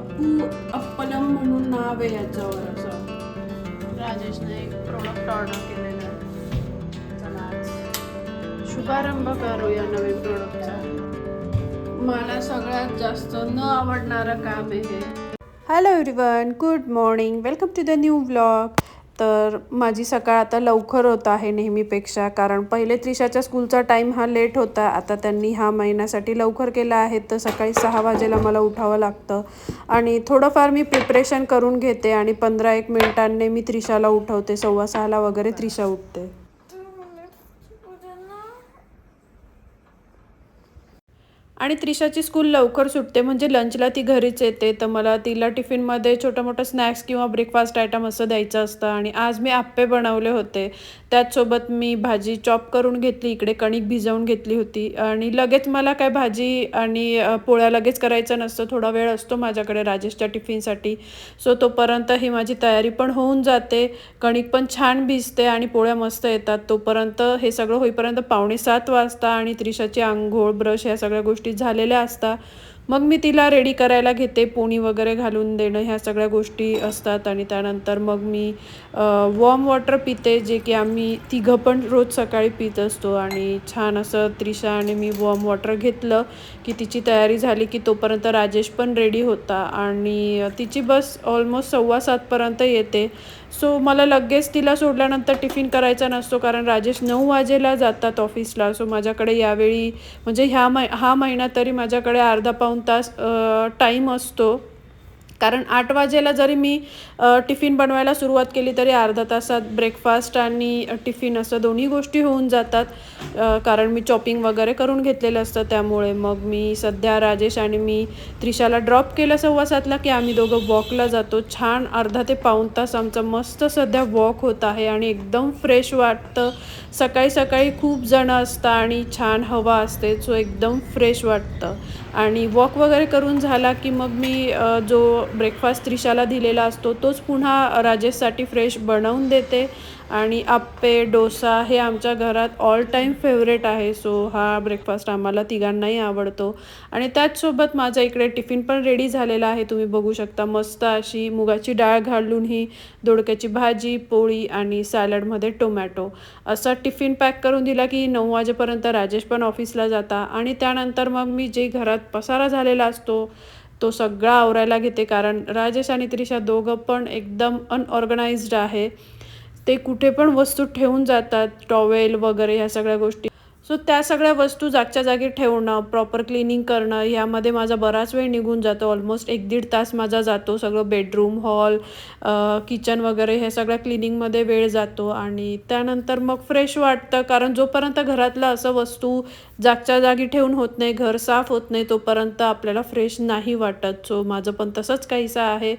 अप्पू अप्पलम म्हणून नाव आहे याच्यावर. असं राजेशने एक प्रोडक्ट ऑर्डर केलेलं आहे. चला आज शुभारंभ करूया नवीन प्रोडक्टचा. मला सगळ्यात जास्त न आवडणारं काम आहे हे. Hello everyone, good morning, welcome to the new vlog. तर माझी सकाळ आता लवकर होत आहे नेहमीपेक्षा, कारण पहिले त्रिशाच्या स्कूलचा टाईम हा लेट होता. आता त्यांनी हा महिन्यासाठी लवकर केला आहे, तर सकाळी 6 वाजेला मला उठावं लागतं आणि थोडंफार मी प्रिपरेशन करून घेते आणि 15-1 मिनिटांनी मी त्रिशाला उठवते. 6:15 वगैरे त्रिशा उठते. आणि त्रिशाची स्कूल लवकर सुटते, म्हणजे लंचला ती घरीच येते, तर मला तिला टिफिनमध्ये छोटं मोठं स्नॅक्स किंवा ब्रेकफास्ट आयटम असं द्यायचं असतं. आणि आज मी आप्पे बनवले होते, त्याचसोबत मी भाजी चॉप करून घेतली, इकडे कणिक भिजवून घेतली होती. आणि लगेच मला काय भाजी आणि पोळ्या लगेच करायचं नसतं, थोडा वेळ असतो माझ्याकडे राजेशच्या टिफिनसाठी. सो तोपर्यंत ही माझी तयारी पण होऊन जाते, कणिक पण छान भिजते आणि पोळ्या मस्त येतात. तोपर्यंत हे सगळं होईपर्यंत 6:45 वाजता आणि त्रिशाची आंघोळ, ब्रश ह्या सगळ्या गोष्टी झालेल्या असतात. मग मी तिला रेडी करायला घेते, पोणी वगैरे घालून देणं ह्या सगळ्या गोष्टी असतात. आणि त्यानंतर मग मी वॉर्म वॉटर पिते, जे की आम्ही तिघं पण रोज सकाळी पित असतो. आणि छान असं त्रिशा आणि मी वॉर्म वॉटर घेतलं की तिची तयारी झाली की तोपर्यंत राजेश पण रेडी होता आणि तिची बस ऑलमोस्ट 6:15पर्यंत येते. सो मला लगेच तिला सोडल्यानंतर टिफिन करायचा नसतो, कारण राजेश 9 वाजेला जातात ऑफिसला. सो माझ्याकडे यावेळी म्हणजे हा महिना तरी माझ्याकडे अर्धा पाऊण तास टाईम असतो, कारण 8 वाजेला जरी मी टिफिन बनवायला सुरुवात केली तरी अर्धा तासात ब्रेकफास्ट आणि टिफिन असं दोन्ही गोष्टी होऊन जातात, कारण मी चॉपिंग वगैरे करून घेतलेलं असतं. त्यामुळे मग मी सध्या राजेश आणि मी त्रिशाला ड्रॉप केलं 6:15ला की आम्ही दोघं वॉकला जातो. छान अर्धा ते पाऊण तास आमचा मस्त सध्या वॉक होत आहे आणि एकदम फ्रेश वाटतं. सकाळी सकाळी खूप जणं असतात आणि छान हवा असते, सो एकदम फ्रेश वाटतं. आणि वॉक वगैरे करून झाला की मग मी जो ब्रेकफास्ट त्रिशाला दिलेला असतो तोच पुन्हा राजेशसाठी फ्रेश बनवून देते. आणि आप्पे, डोसा हे आमच्या घरात ऑल टाईम फेवरेट आहे. सो हा ब्रेकफास्ट आम्हाला तिघांनाही आवडतो. आणि त्याचसोबत माझा इकडे टिफिन पण रेडी झालेला आहे, तुम्ही बघू शकता. मस्त अशी मुगाची डाळ घालून ही दोडक्याची भाजी, पोळी आणि सॅलडमध्ये टोमॅटो असा टिफिन पॅक करून दिला की 9 वाजेपर्यंत राजेश पण ऑफिसला जाता. आणि त्यानंतर मग मी जे घरात पसारा झालेला असतो तो सगळा आवरायला घेते, कारण राजेश आणि त्रिशा दोघं पण एकदम अनऑर्गनाइज्ड आहे. ते कुठे पण वस्तू ठेवून जातात, टॉवेल वगैरे ह्या सगळ्या गोष्टी. सो त्या सगळ्या वस्तू जागच्या जागी ठेवणं, प्रॉपर क्लिनिंग करणं ह्यामध्ये माझा बराच वेळ निघून जातो. ऑलमोस्ट 1-1.5 तास माझा जातो. सगळं बेडरूम, हॉल, किचन वगैरे हे सगळ्या क्लिनिंगमध्ये वेळ जातो. आणि त्यानंतर मग फ्रेश वाटतं, कारण जोपर्यंत घरातलं असं वस्तू जागच्या जागी ठेवून होत नाही, घर साफ होत नाही, तोपर्यंत आपल्याला फ्रेश नाही वाटत. सो माझं पण तसंच काहीसं आहे.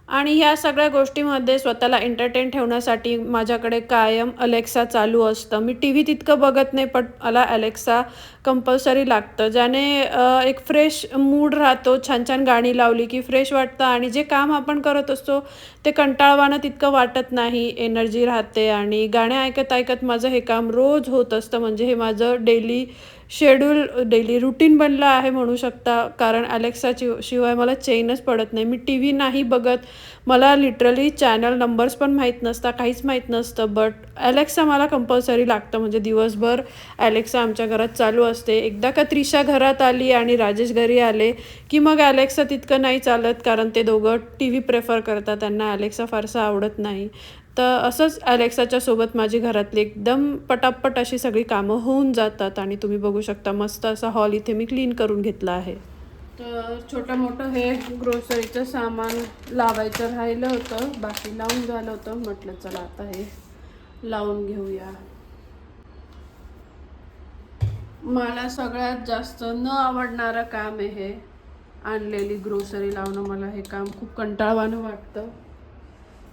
आणि ह्या सगळ्या गोष्टीमध्ये स्वतःला एंटरटेन ठेवण्यासाठी माझ्याकडे कायम अलेक्सा चालू असतं. मी टी व्ही तितकं बघत नाही, पण मला अलेक्सा कंपल्सरी लागतं, ज्याने एक फ्रेश मूड राहतो. छान छान गाणी लावली की फ्रेश वाटतं आणि जे काम आपण करत असतो ते कंटाळवाणं तितकं वाटत नाही, एनर्जी राहते. आणि गाणे ऐकत ऐकत माझं हे काम रोज होत असतं, म्हणजे हे माझं डेली शेड्यूल, डेली रुटीन बनलं आहे म्हणू शकता. कारण अलेक्साची शिवाय मला चैनच पडत नाही. मी टी व्ही नाही बघत, मला लिटरली चॅनल नंबर्स पण माहीत नसतात, काहीच माहीत नसतं, बट अलेक्सा मला कंपल्सरी लागतं. म्हणजे दिवसभर अलेक्सा आमच्या घरात चालू असते. एकदा का त्रिशा घरात आली आणि राजेश घरी आले की मग अलेक्सा तितकं नाही चालत, कारण ते दोघं टी व्ही प्रेफर करतात, त्यांना अलेक्सा फारसं आवडत नाही. तर असंच अलेक्साच्या सोबत माझी घरातली एकदम पटापट अशी सगळी कामं होऊन जातात. आणि तुम्ही बघू शकता मस्त असा हॉल इथे मी क्लीन करून घेतला आहे. तर छोटं मोठं हे ग्रोसरीचं सामान लावायचं राहिलं होतं, बाकी लावून झालं होतं. म्हटलं चला आता हे लावून घेऊया. मला सगळ्यात जास्त न आवडणारं काम आहे हे आणलेली ग्रोसरी लावणं. मला हे काम खूप कंटाळवाणं वाटतं,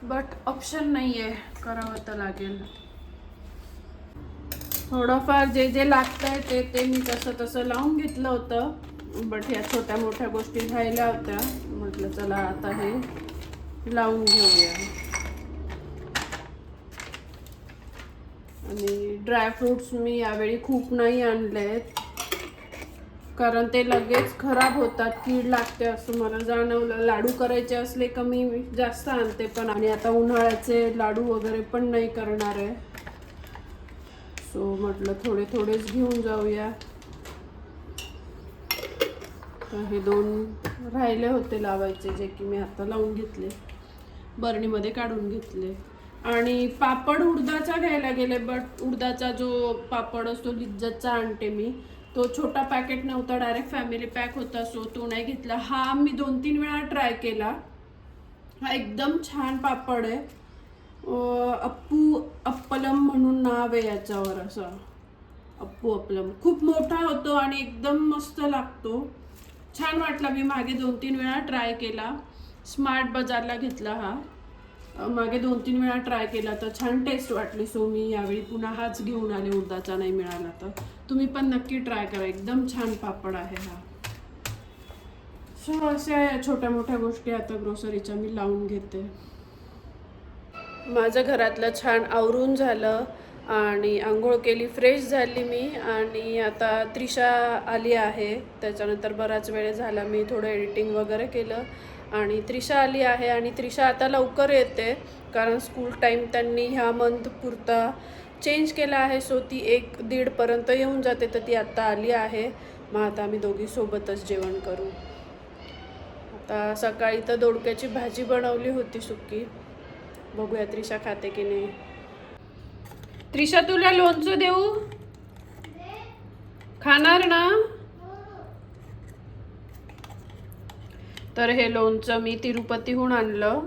बट ऑप्शन नाही आहे, करावं तर लागेल. थोडंफार जे जे लागतंय ते मी तसं लावून घेतलं होतं, बट ह्या छोट्या मोठ्या गोष्टी राहिल्या होत्या. म्हटलं चला आता हे लावून घेऊया. आणि ड्रायफ्रूट्स मी यावेळी खूप नाही आणले आहेत, कारण ते लगेच खराब होतात, कीड लागते असं मला जाणवलं. लाडू करायचे असले का मी जास्त आणते पण, आणि आता उन्हाळ्याचे लाडू वगैरे पण नाही करणार आहे. सो म्हटलं थोडे थोडेच घेऊन जाऊया. तर हे 2 राहिले होते लावायचे, जे की मी आता लावून घेतले, बरणीमध्ये काढून घेतले. आणि पापड उडदाचा घ्यायला गेले, बट उडदाचा जो पापड असतो लिज्जतचा आणते मी, तो छोटा पॅकेट नव्हता, डायरेक्ट फॅमिली पॅक होता, सो तो नाही घेतला. हा मी 2-3 वेळा ट्राय केला. हा एकदम छान पापड आहे. अप्पू अप्पलम म्हणून नाव आहे याच्यावर, असं अप्पू अप्पलम. खूप मोठा होतो आणि एकदम मस्त लागतो. छान वाटला. मी मागे 2-3 वेळा ट्राय केला. स्मार्ट बाजारला घेतला हा. मागे 2-3 वेळा ट्राय केला तर छान टेस्ट वाटली. सो मी यावेळी पुन्हा हाच घेऊन आले. उडदाचा नाही मिळाला तर तुम्ही पण नक्की ट्राय करा. एकदम छान पापड आहे हा. सो अशा छोट्या मोठ्या गोष्टी आता ग्रोसरीच्या मी लावून घेते. माझं घरातलं छान आवरून झालं आणि आंघोळ केली, फ्रेश झाली मी. आणि आता त्रिशा आली आहे. त्याच्यानंतर बराच वेळ झाला मी थोडं एडिटिंग वगैरे केलं आणि त्रिशा आली आहे. आणि त्रिशा आता लवकर येते कारण स्कूल टाईम त्यांनी ह्या मंथ पुरता चेंज केला आहे. सो ती 1-1:30 पर्यंत येऊन जाते. तर ती आत्ता आली आहे. मग आता आम्ही दोघी सोबतच जेवण करू. आता सकाळी तर दोडक्याची भाजी बनवली होती सुकी. बघूया त्रिशा खाते की नाही. त्रिशा तुला लोणचं देऊ? खाणार ना? तर हे लोणचं मी तिरुपतीहून आणलं.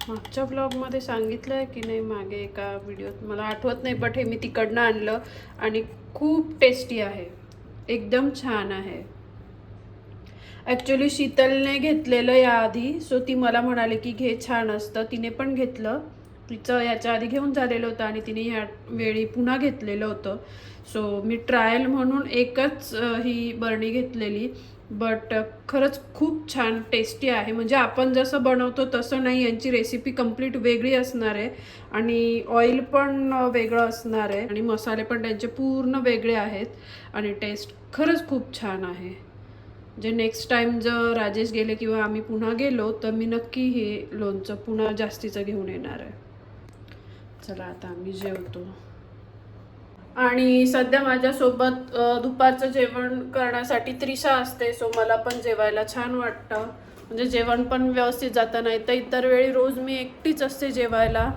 मागच्या ब्लॉगमध्ये सांगितलं आहे की नाही, मागे एका व्हिडिओत मला आठवत नाही, बट हे मी तिकडनं आणलं आणि खूप टेस्टी आहे. एकदम छान आहे. ॲक्च्युली शीतलने घेतलेलं याआधी, सो ती मला म्हणाली की घे, छान असतं. तिने पण घेतलं. तिचं याच्या आधी घेऊन झालेलं होतं आणि तिने ह्या वेळी पुन्हा घेतलेलं होतं. सो मी ट्रायल म्हणून एकच ही बरणी घेतलेली, बट खरंच खूप छान टेस्टी आहे. म्हणजे आपण जसं बनवतो तसं नाही, यांची रेसिपी कंप्लीट वेगळी असणार आहे आणि ऑइल पण वेगळं असणार आहे आणि मसाले पण त्यांचे पूर्ण वेगळे आहेत आणि टेस्ट खरंच खूप छान आहे. जे नेक्स्ट टाईम जर राजेश गेले किंवा आम्ही पुन्हा गेलो तर मी नक्की हे लोणचं पुन्हा जास्तीचं घेऊन येणार आहे. चला आता आम्ही जेवतो. आणि सध्या माझ्यासोबत दुपारचं जेवण करण्यासाठी त्रिशा असते. सो मला पण जेवायला छान वाटतं. म्हणजे जेवण पण व्यवस्थित जातं. नाही तर इतर वेळी रोज मी एकटीच असते जेवायला.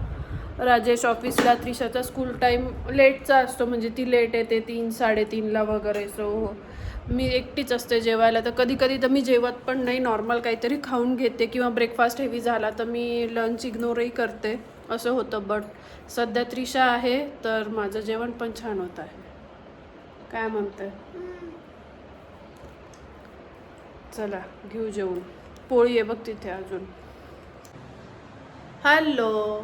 राजेश ऑफिसला, त्रिशाचा स्कूल टाईम लेटचा असतो, म्हणजे ती लेट येते 3-3:30ला वगैरे. सो मी एकटीच असते जेवायला. तर कधी कधी तर मी जेवत पण नाही, नॉर्मल काहीतरी खाऊन घेते किंवा ब्रेकफास्ट हेवी झाला तर मी लंच इग्नोरही करते, असं होतं. बट सध्या त्रिशा आहे तर माझं जेवण पण छान होत आहे. काय म्हणते? चला घेऊ जेवून. पोळी आहे बघ तिथे अजून. हॅलो.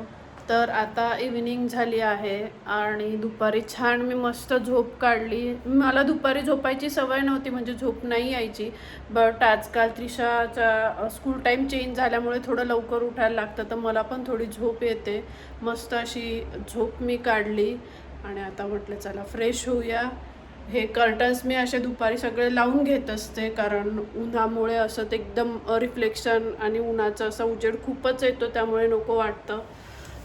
तर आता इव्हिनिंग झाली आहे आणि दुपारी छान मी मस्त झोप काढली. मला दुपारी झोपायची सवय नव्हती, म्हणजे झोप नाही यायची. बट आजकाल त्रिशाचा स्कूल टाईम चेंज झाल्यामुळे थोडं लवकर उठायला लागतं, तर मला पण थोडी झोप येते. मस्त अशी झोप मी काढली आणि आता म्हटलं चला फ्रेश होऊया. हे कर्टन्स मी असे दुपारी सगळे लावून घेत असते कारण उन्हामुळे असं ते एकदम रिफ्लेक्शन आणि उन्हाचा असा उजेड खूपच येतो, त्यामुळे नको वाटतं.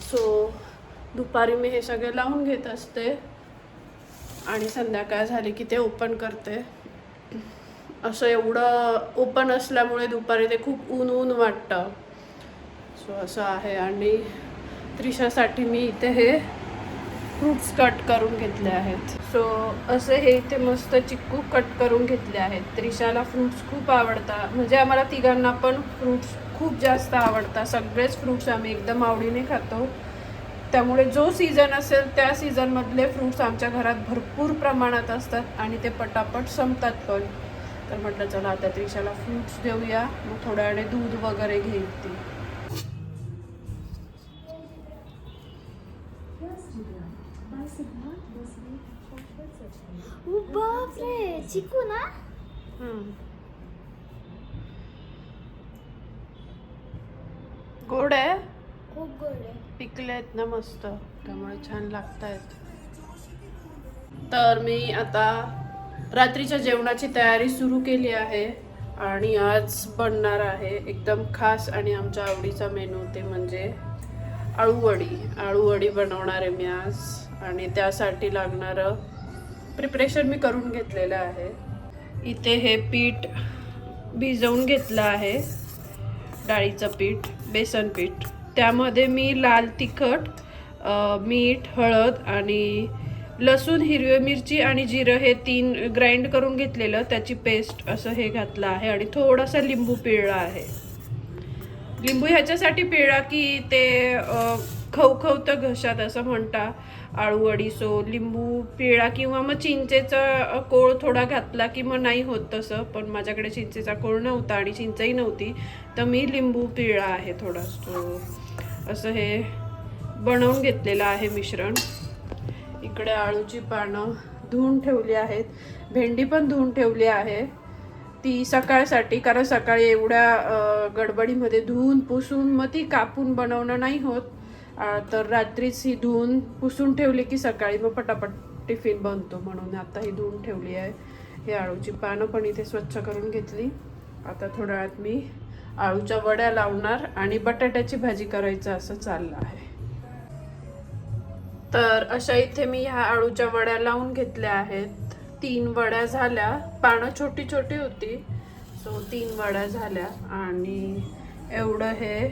सो दुपारी मी हे सगळे लावून घेत असते आणि संध्याकाळ झाली की ते ओपन करते. असं एवढं ओपन असल्यामुळे दुपारी ते खूप ऊन ऊन वाटतं. सो असं आहे. आणि त्रिशासाठी मी इथे हे फ्रूट्स कट करून घेतले आहेत. सो असे हे इथे मस्त चिक्कू कट करून घेतले आहेत. त्रिशाला फ्रूट्स खूप आवडतात, म्हणजे आम्हाला तिघांना पण फ्रूट्स खूप जास्त आवडतात. सगळेच फ्रूट्स आम्ही एकदम आवडीने खातो. त्यामुळे जो सीझन असेल त्या सीझनमधले फ्रूट्स आमच्या घरात भरपूर प्रमाणात असतात आणि ते पटापट संपतात पण. तर म्हटलं चला आता त्रिशाला फ्रूट्स देऊया, मग थोड्या वेळाने दूध वगैरे घेईल ती. बापरे, चिकू ना? गोड आहे, खूप गोड आहे. पिकले आहेत ना मस्त, त्यामुळे छान लागत आहेत. तर मी आता रात्रीच्या जेवणाची तयारी सुरू केली आहे आणि आज बनणार आहे एकदम खास आणि आमच्या आवडीचा मेनू, ते म्हणजे आळूवडी बनवणार आहे मी आज. आणि त्यासाठी लागणारं प्रिपरेशन मी करून घेतलेलं आहे. इथे हे पीठ भिजवून घेतलं आहे, डाळीचं पीठ, बेसन पीठ. त्यामध्ये मी लाल तिखट, मीठ, हळद आणि लसूण, हिरवी मिरची आणि जिरं हे 3 ग्राइंड करून घेतलेलं, त्याची पेस्ट असं हे घातलं आहे. आणि थोडासा लिंबू पिळला आहे. लिंबू ह्याच्यासाठी पिळा की ते खवखवतं घशात असं म्हणता आळूवडी. सो लिंबू पिळा किंवा मग चिंचेचा कोळ थोडा घातला की मग नाही होत तसं. पण माझ्याकडे चिंचेचा कोळ नव्हता आणि चिंचही नव्हती, तर मी लिंबू पिळा आहे थोडा. सो असं हे बनवून घेतलेलं आहे मिश्रण. इकडे आळूची पानं धुवून ठेवली आहेत, भेंडी पण धुवून ठेवली आहे ती सकाळसाठी, कारण सकाळी एवढ्या गडबडीमध्ये धुवून पुसून मग ती कापून बनवणं नाही होत. तर रात्रीच ही धुवून पुसून ठेवली की सकाळी मग पटापट टिफिन बनतो, म्हणून आता ही धुवून ठेवली आहे. हे आळूची पानं पण इथे स्वच्छ करून घेतली. आता थोड्या वेळात मी आळूच्या वड्या लावणार आणि बटाट्याची भाजी करायचं असं चाललं आहे. तर अशा इथे मी ह्या आळूच्या वड्या लावून घेतल्या आहेत. 3 वड्या झाल्या, पानं छोटी छोटी होती, सो 3 वड्या झाल्या. आणि एवढं हे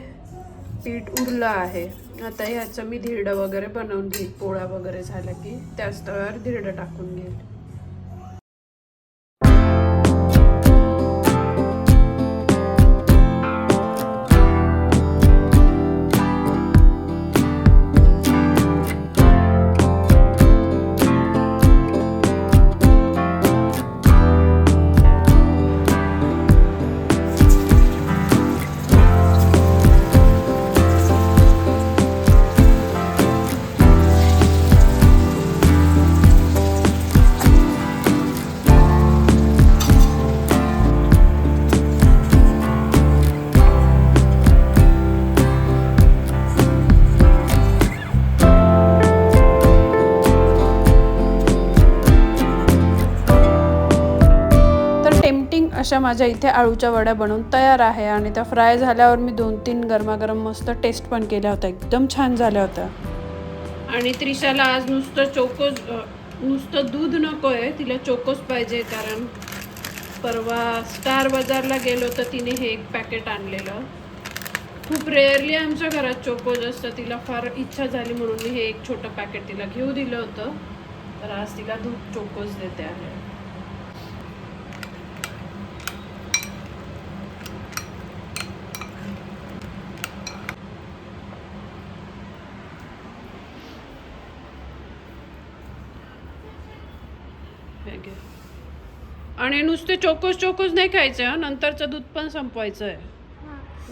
पीठ उरलं आहे. आता ह्याचं मी धिरडं वगैरे बनवून घेईल. पोळ्या वगैरे झाल्या की त्याच तव्यावर धिरडं टाकून घेईल. अशा माझ्या इथे आळूच्या वड्या बनवून तयार आहे. आणि त्या फ्राय झाल्यावर मी 2-3 गरमागरम मस्त टेस्ट पण केल्या होत्या, एकदम छान झाल्या होत्या. आणि त्रिशाला आज नुसतं दूध नको आहे, तिला चोकोस पाहिजे. कारण परवा स्टार बाजारला गेलो तर तिने हे एक पॅकेट आणलेलं. खूप रेअरली आमच्या घरात चोकोज असतं, तिला फार इच्छा झाली म्हणून मी हे एक छोटं पॅकेट तिला घेऊ दिलं होतं. तर आज तिला दूध चोकोज देते आहे. आणि नुसते चोकोज नाही खायचं, नंतरचं दूध पण संपवायचं आहे.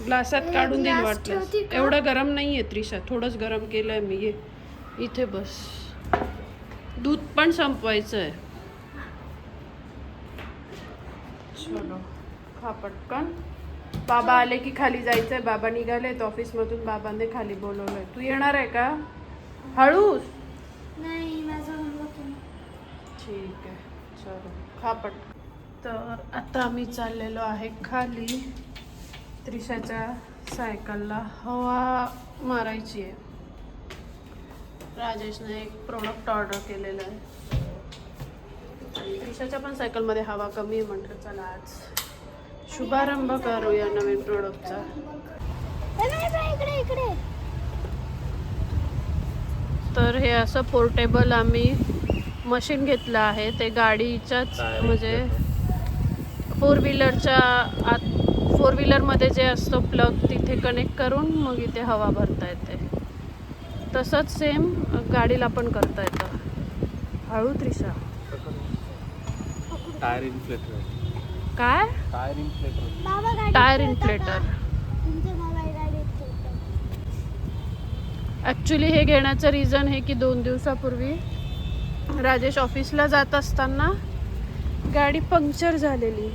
ग्लासात काढून देईन वाटलं. एवढं गरम नाहीये त्रिशा, थोडंच गरम केलंय मी. ये इथे बस. दूध पण संपवायचं आहे. चलो खा पटकन. बाबा आले की खाली जायचंय. बाबा निघालेत ऑफिसमधून, बाबांनी खाली बोलवलंय. तू येणार आहे का? हळूस. नाही, माझं होमवर्क आहे. ठीक आहे, चलो खा पटकन. तर आता आम्ही चाललेलो आहे खाली. त्रिशाच्या सायकलला हवा मारायची आहे. राजेशने एक प्रोडक्ट ऑर्डर केलेलं आहे आणि त्रिशाच्या पण सायकलमध्ये हवा कमी आहे. म्हटलं चला आज शुभारंभ करूया नवीन प्रोडक्टचा. इकडे तर हे असं पोर्टेबल आम्ही मशीन घेतलं आहे. ते गाडीच्याच म्हणजे 4 व्हीलरमध्ये जे असतं प्लग, तिथे कनेक्ट करून मग इथे हवा भरता येते. तसंच सेम गाडीला पण करता येतं. हळू त्रिशा. Tyre inflator. काय? Tyre inflator. Tyre inflator. Actually हे घेण्याचं रिझन हे की 2 दिवसापूर्वी राजेश ऑफिसला जात असताना गाडी पंक्चर झालेली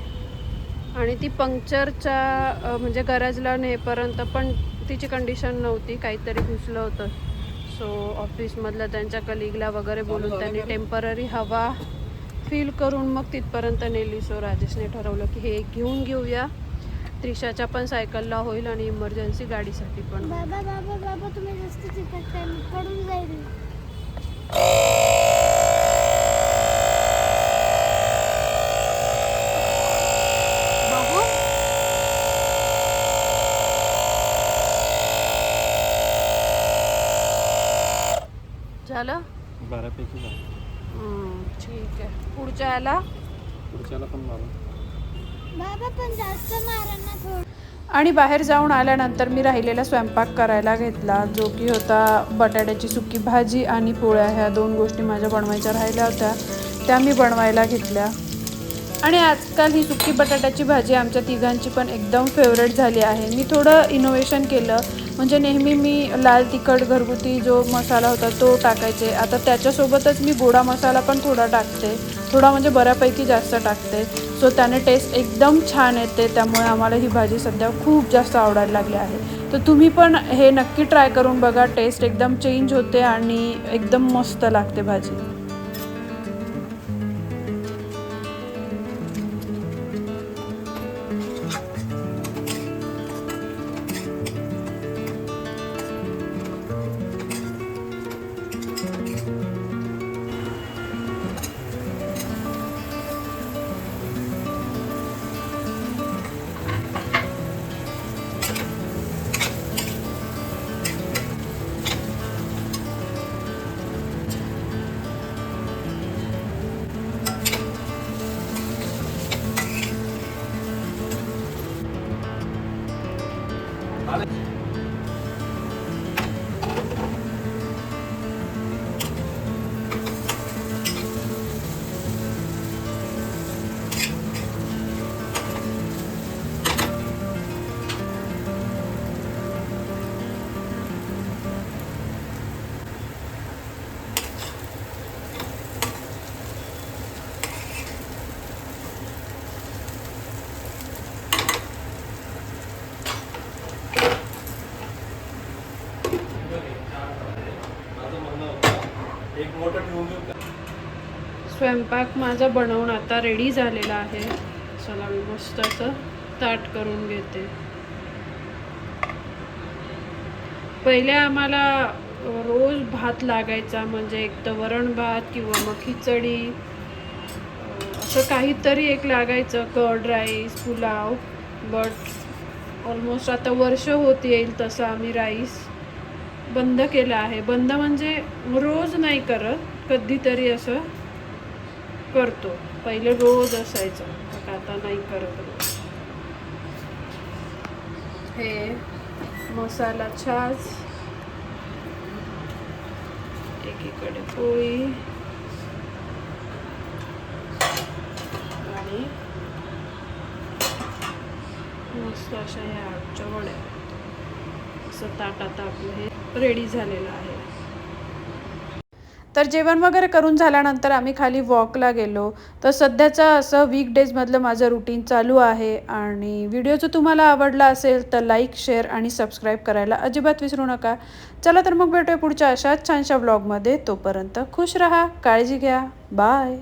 आणि ती पंक्चरच्या म्हणजे गरजला नेपर्यंत पण तिची कंडिशन नव्हती, काहीतरी घुसलं होतं. सो ऑफिसमधलं त्यांच्या कलिगला वगैरे बोलून त्यांनी टेम्पररी हवा फील करून मग तिथपर्यंत नेली. सो राजेशने ठरवलं की हे घेऊन घेऊया, त्रिशाच्या पण सायकलला होईल आणि इमर्जन्सी गाडीसाठी पण. बाबा बाबा बाबा तुम्ही रस्ते चिकटताय, मी पडून जाईल. बघू झालं. बऱ्यापैकी झालं. ठीक आहे. पुढच्या याला पुढच्याला पण मारू. बाबा पण जास्त मारा ना थोडं. आणि बाहेर जाऊन आल्यानंतर मी राहिलेला स्वयंपाक करायला घेतला, जो की होता बटाट्याची सुकी भाजी आणि पोळ्या. ह्या 2 गोष्टी माझ्या बनवायच्या राहिल्या होत्या, त्या मी बनवायला घेतल्या. आणि आजकाल ही सुकी बटाट्याची भाजी आमच्या तिघांची पण एकदम फेवरेट झाली आहे. मी थोडं इनोव्हेशन केलं, म्हणजे नेहमी मी लाल तिखट घरगुती जो मसाला होता तो टाकायचे, आता त्याच्यासोबतच मी गोडा मसाला पण थोडा टाकते, थोडा म्हणजे बऱ्यापैकी जास्त टाकते. सो त्याने टेस्ट एकदम छान येते, त्यामुळे आम्हाला ही भाजी सध्या खूप जास्त आवडायला लागली आहे. तर तुम्ही पण हे नक्की ट्राय करून बघा, टेस्ट एकदम चेंज होते आणि एकदम मस्त लागते भाजी. स्वयंपाक माझा बनवून आता रेडी झालेला आहे. चला मी मस्त असं ताट करून घेते. पहिले आम्हाला रोज भात लागायचा, म्हणजे एक तर वरण भात किंवा मग खिचडी, असं काहीतरी एक लागायचं, curd rice, pulao. But almost आता वर्ष होत येईल तसं आम्ही राईस बंद केला आहे. बंद म्हणजे रोज नाही करत, कधीतरी असं करतो. पहिले रोज असायचं, पण आता नाही करत रोज. हे मसाला छास, एकीकडे पोळी आणि मस्त अशा ह्या आजच्या वड्या. असं ताटात आपलं हे रेडी झालेलं आहे. तर जेवण वगैरे करून झाल्यानंतर आम्ही खाली वॉकला गेलो. तर सध्याचं असं वीकडेजमधलं माझं रुटीन चालू आहे. आणि व्हिडिओ जर तुम्हाला आवडला असेल तर लाईक, शेअर आणि सबस्क्राईब करायला अजिबात विसरू नका. चला तर मग भेटूया पुढच्या अशाच छानशा व्लॉगमध्ये. तोपर्यंत खुश राहा, काळजी घ्या, बाय.